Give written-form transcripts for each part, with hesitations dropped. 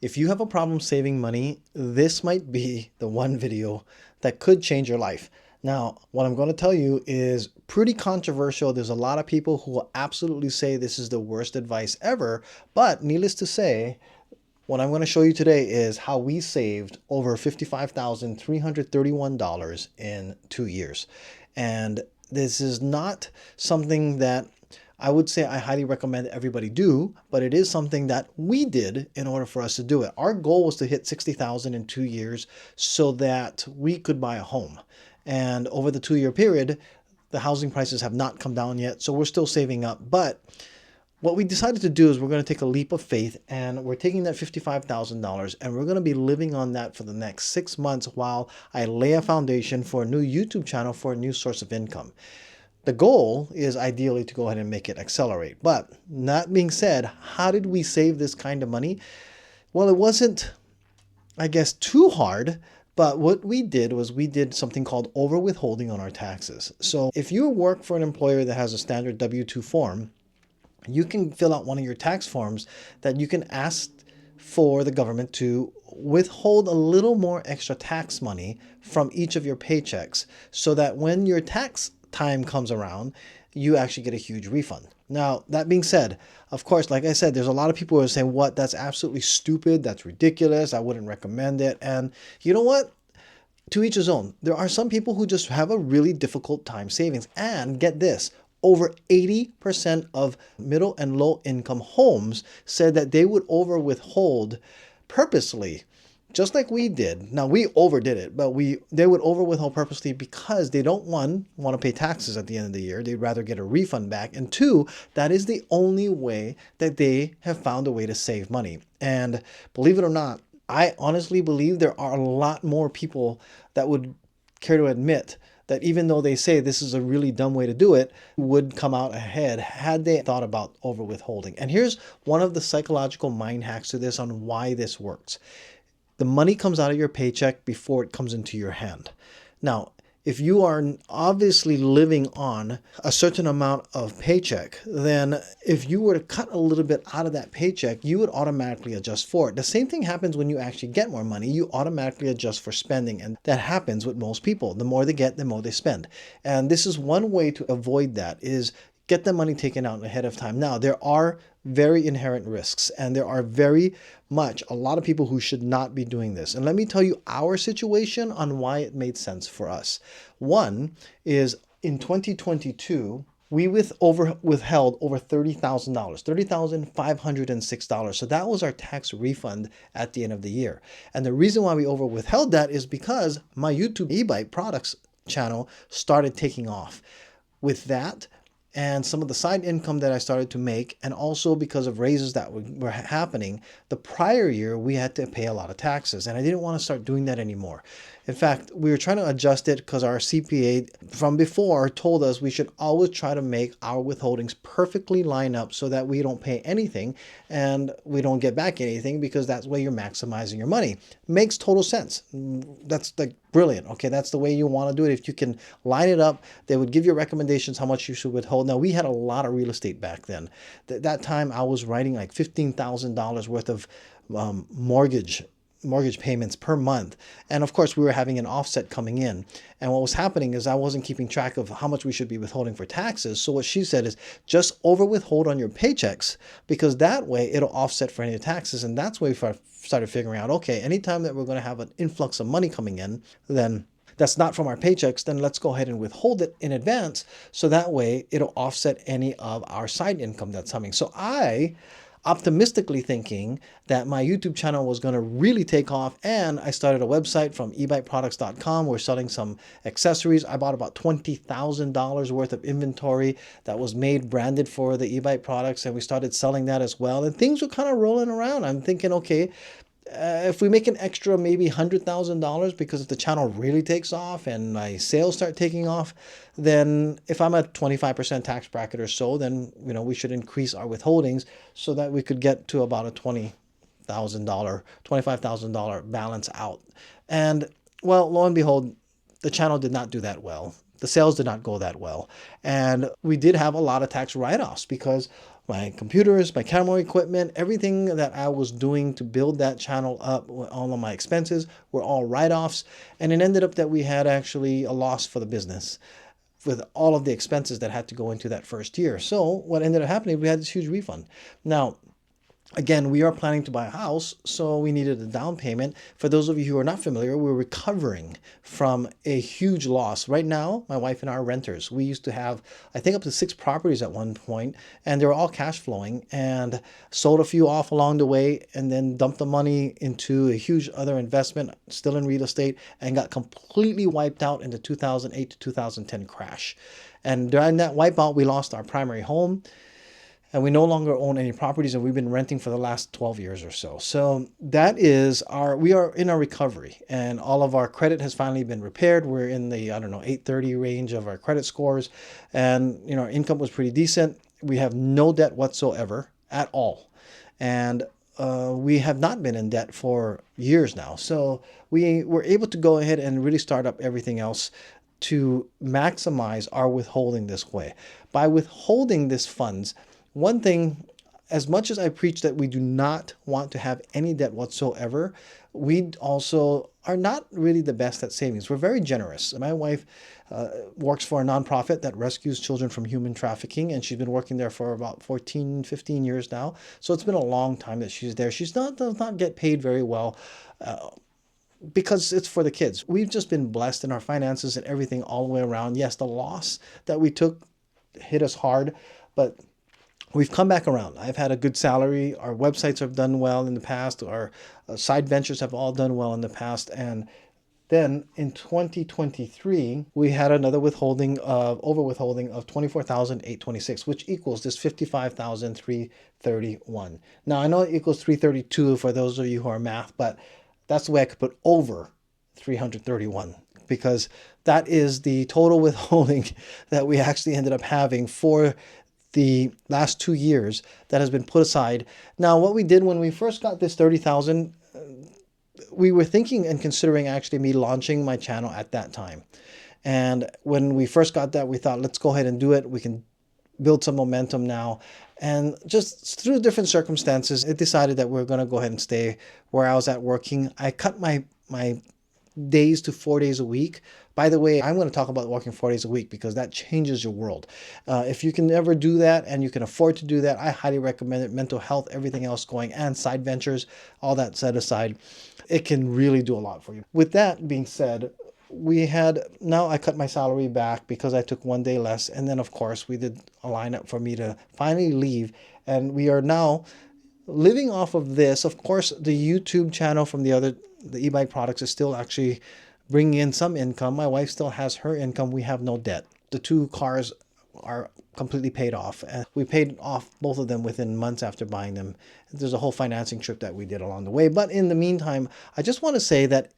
If you have a problem saving money, this might be the one video that could change your life. Now, what I'm going to tell you is pretty controversial. There's a lot of people who will absolutely say this is the worst advice ever, but needless to say, what I'm going to show you today is how we saved over $55,331 in 2 years. And this is not something that I would say I highly recommend everybody do, but it is something that we did in order for us to do it. Our goal was to hit 60,000 in 2 years so that we could buy a home. And over the 2 year period, the housing prices have not come down yet, so we're still saving up. But what we decided to do is we're going to take a leap of faith, and we're taking that $55,000 and we're going to be living on that for the next 6 months while I lay a foundation for a new YouTube channel for a new source of income. The goal is ideally to go ahead and make it accelerate. But that being said, how did we save this kind of money? Well, it wasn't, I guess, too hard. But what we did was we did something called over withholding on our taxes. So if you work for an employer that has a standard W-2 form, you can fill out one of your tax forms that you can ask for the government to withhold a little more extra tax money from each of your paychecks so that when your tax time comes around, you actually get a huge refund. Now, that being said, of course, like I said, there's a lot of people who are saying, what, that's absolutely stupid, that's ridiculous, I wouldn't recommend it. And you know what? To each his own. There are some people who just have a really difficult time savings. And get this, over 80% of middle and low income homes said that they would over withhold purposely, just like we did. Now, we overdid it, but they would over withhold purposely because they don't, one, want to pay taxes at the end of the year. They'd rather get a refund back. And two, that is the only way that they have found a way to save money. And believe it or not, I honestly believe there are a lot more people that would care to admit that even though they say this is a really dumb way to do it, would come out ahead had they thought about over withholding. And here's one of the psychological mind hacks to this on why this works. The money comes out of your paycheck before it comes into your hand. Now, if you are obviously living on a certain amount of paycheck, then if you were to cut a little bit out of that paycheck, you would automatically adjust for it. The same thing happens when you actually get more money. You automatically adjust for spending, and that happens with most people. The more they get, the more they spend. And this is one way to avoid that, is get the money taken out ahead of time. Now, there are very inherent risks, and there are very much a lot of people who should not be doing this. And let me tell you our situation on why it made sense for us. One is in 2022, we withheld over $30,000, $30,506. So that was our tax refund at the end of the year. And the reason why we over withheld that is because my YouTube e-bike products channel started taking off. With that, and some of the side income that I started to make, and also because of raises that were happening, the prior year we had to pay a lot of taxes, and I didn't want to start doing that anymore. In fact, we were trying to adjust it because our CPA from before told us we should always try to make our withholdings perfectly line up so that we don't pay anything and we don't get back anything, because that's the way you're maximizing your money. Makes total sense. That's like brilliant. Okay, that's the way you want to do it. If you can line it up, they would give you recommendations how much you should withhold. Now, we had a lot of real estate back then. That time I was writing like $15,000 worth of mortgage payments per month. And of course, we were having an offset coming in. And what was happening is I wasn't keeping track of how much we should be withholding for taxes. So what she said is just over withhold on your paychecks, because that way it'll offset for any taxes. And that's where we started figuring out, okay, anytime that we're going to have an influx of money coming in, then that's not from our paychecks, then let's go ahead and withhold it in advance. So that way it'll offset any of our side income that's coming. So I optimistically thinking that my YouTube channel was going to really take off, and I started a website from ebikeproducts.com. We're selling some accessories. I bought about $20,000 worth of inventory that was made branded for the e-bike products, and we started selling that as well, and things were kind of rolling around. I'm thinking, okay, if we make an extra maybe $100,000, because if the channel really takes off and my sales start taking off, then if I'm a 25% tax bracket or so, then we should increase our withholdings so that we could get to about a $25,000 balance out. And well, lo and behold, the channel did not do that well. The sales did not go that well. And we did have a lot of tax write-offs because my computers, my camera equipment, everything that I was doing to build that channel up, all of my expenses were all write-offs. And it ended up that we had actually a loss for the business with all of the expenses that had to go into that first year. So what ended up happening, we had this huge refund. Now, again, we are planning to buy a house, so we needed a down payment. For those of you who are not familiar, we're recovering from a huge loss. Right now, my wife and I are renters. We used to have, I think, up to 6 properties at one point, and they were all cash flowing, and sold a few off along the way, and then dumped the money into a huge other investment, still in real estate, and got completely wiped out in the 2008 to 2010 crash. And during that wipeout, we lost our primary home, and we no longer own any properties, and we've been renting for the last 12 years or so. So that is we are in our recovery, and all of our credit has finally been repaired. We're in the, I don't know, 830 range of our credit scores, and our income was pretty decent. We have no debt whatsoever at all. And we have not been in debt for years now. So we were able to go ahead and really start up everything else to maximize our withholding this way. By withholding these funds, one thing, as much as I preach that we do not want to have any debt whatsoever, we also are not really the best at savings. We're very generous. My wife works for a nonprofit that rescues children from human trafficking, and she's been working there for about 14, 15 years now. So it's been a long time that she's there. Does not get paid very well, because it's for the kids. We've just been blessed in our finances and everything all the way around. Yes, the loss that we took hit us hard, but we've come back around. I've had a good salary. Our websites have done well in the past. Our side ventures have all done well in the past. And then in 2023, we had another over withholding of 24,826, which equals this 55,331. Now, I know it equals 332 for those of you who are math, but that's the way I could put over 331, because that is the total withholding that we actually ended up having for the last 2 years that has been put aside. Now, what we did when we first got this 30,000, we were thinking and considering actually me launching my channel at that time. And when we first got that, we thought, let's go ahead and do it. We can build some momentum now. And just through different circumstances, it decided that we're going to go ahead and stay where I was at working. I cut my days to 4 days a week. By the way, I'm going to talk about working 4 days a week because that changes your world. If you can ever do that and you can afford to do that, I highly recommend it. Mental health, everything else going, and side ventures, all that set aside, it can really do a lot for you. With that being said, now I cut my salary back because I took 1 day less. And then, of course, we did a lineup for me to finally leave. And we are now living off of this. Of course, the YouTube channel from the e-bike products is still actually bringing in some income. My wife still has her income. We have no debt. The 2 cars are completely paid off. And we paid off both of them within months after buying them. There's a whole financing trip that we did along the way. But in the meantime, I just want to say that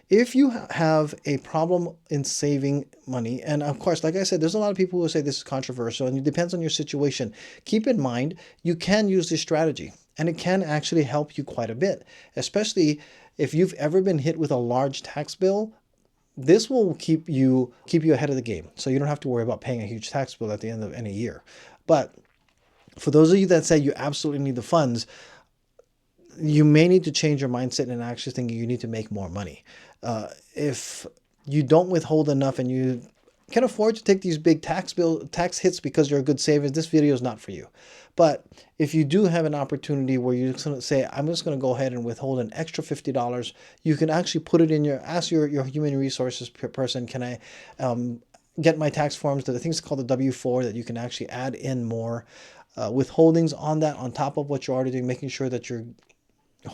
if you have a problem in saving money, and of course, like I said, there's a lot of people who say this is controversial, and it depends on your situation. Keep in mind, you can use this strategy, and it can actually help you quite a bit, especially if you've ever been hit with a large tax bill. This will keep you ahead of the game, so you don't have to worry about paying a huge tax bill at the end of any year. But for those of you that say you absolutely need the funds, you may need to change your mindset and actually think you need to make more money. If you don't withhold enough and you can afford to take these big tax hits because you're a good saver, this video is not for you. But if you do have an opportunity where you're just going to say, I'm just going to go ahead and withhold an extra $50, you can actually put it in ask your human resources person, can I get my tax forms, the things called the W-4, that you can actually add in more withholdings on that, on top of what you're already doing, making sure that you're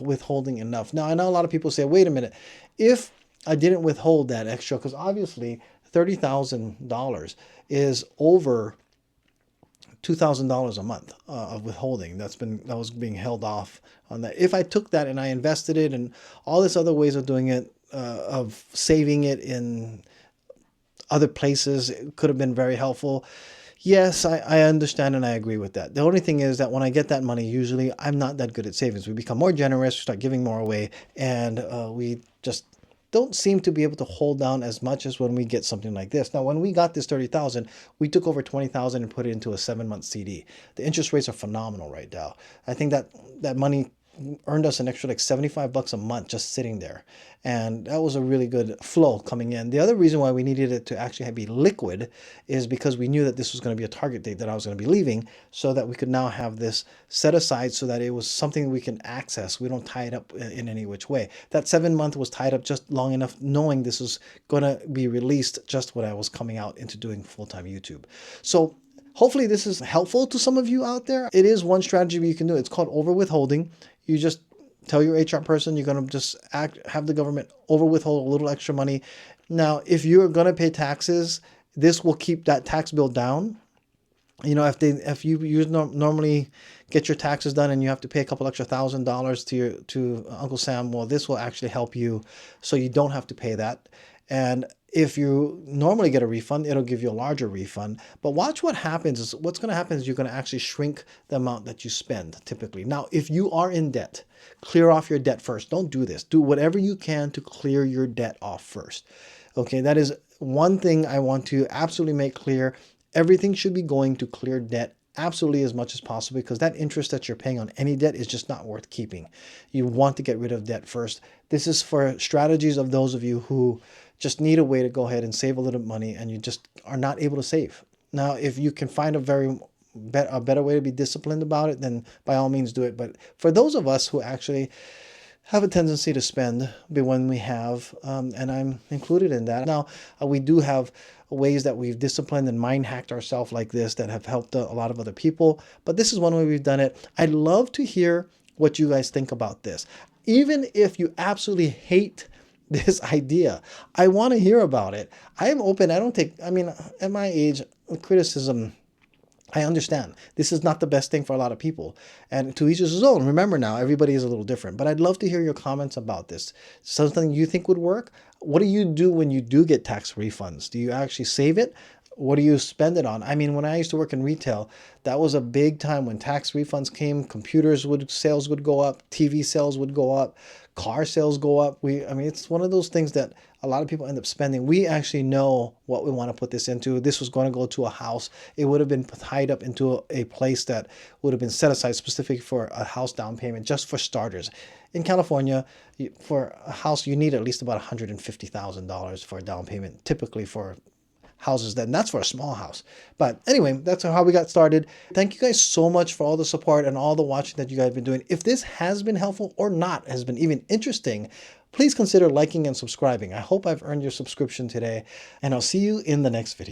withholding enough. Now, I know a lot of people say, wait a minute, if I didn't withhold that extra, because obviously $30,000 is over $2,000 a month of withholding that was being held off on that. If I took that and I invested it and all this other ways of doing it, of saving it in other places, it could have been very helpful. Yes, I understand and I agree with that. The only thing is that when I get that money, usually I'm not that good at savings. We become more generous, we start giving more away, and we just don't seem to be able to hold down as much as when we get something like this. Now, when we got this 30,000, we took over 20,000 and put it into a 7-month CD. The interest rates are phenomenal right now. I think that money earned us an extra like $75 a month just sitting there. And that was a really good flow coming in. The other reason why we needed it to actually be liquid is because we knew that this was going to be a target date that I was going to be leaving, so that we could now have this set aside so that it was something we can access. We don't tie it up in any which way. That 7-month was tied up just long enough knowing this was going to be released just when I was coming out into doing full-time YouTube. So hopefully this is helpful to some of you out there. It is one strategy you can do. It's called over withholding. You just tell your HR person you're going to just have the government over withhold a little extra money. Now, if you're going to pay taxes, this will keep that tax bill down. You know, if you normally get your taxes done and you have to pay a couple extra $1,000 to Uncle Sam, well, this will actually help you so you don't have to pay that. And if you normally get a refund, it'll give you a larger refund. But watch what happens. What's going to happen is you're going to actually shrink the amount that you spend typically. Now, if you are in debt, clear off your debt first. Don't do this. Do whatever you can to clear your debt off first. Okay, that is one thing I want to absolutely make clear. Everything should be going to clear debt absolutely as much as possible, because that interest that you're paying on any debt is just not worth keeping. You want to get rid of debt first. This is for strategies of those of you who just need a way to go ahead and save a little money and you just are not able to save. Now, if you can find a better way to be disciplined about it, then by all means do it. But for those of us who actually have a tendency to spend when we have, and I'm included in that. Now, we do have ways that we've disciplined and mind hacked ourselves like this that have helped a lot of other people. But this is one way we've done it. I'd love to hear what you guys think about this. Even if you absolutely hate this idea, I want to hear about it. I am open. I mean, at my age, criticism, I understand. This is not the best thing for a lot of people. And to each his own. Remember now, everybody is a little different. But I'd love to hear your comments about this. Something you think would work? What do you do when you do get tax refunds? Do you actually save it? What do you spend it on? I mean, when I used to work in retail, that was a big time when tax refunds came. Sales would go up, TV sales would go up, car sales go up. I mean, it's one of those things that a lot of people end up spending. We actually know what we want to put this into. This was going to go to a house. It would have been tied up into a place that would have been set aside specifically for a house down payment, just for starters. In California, for a house, you need at least about $150,000 for a down payment, typically for houses, then that's for a small house. But anyway, that's how we got started. Thank you guys so much for all the support and all the watching that you guys have been doing. If this has been helpful or not, has been even interesting, please consider liking and subscribing. I hope I've earned your subscription today, and I'll see you in the next video.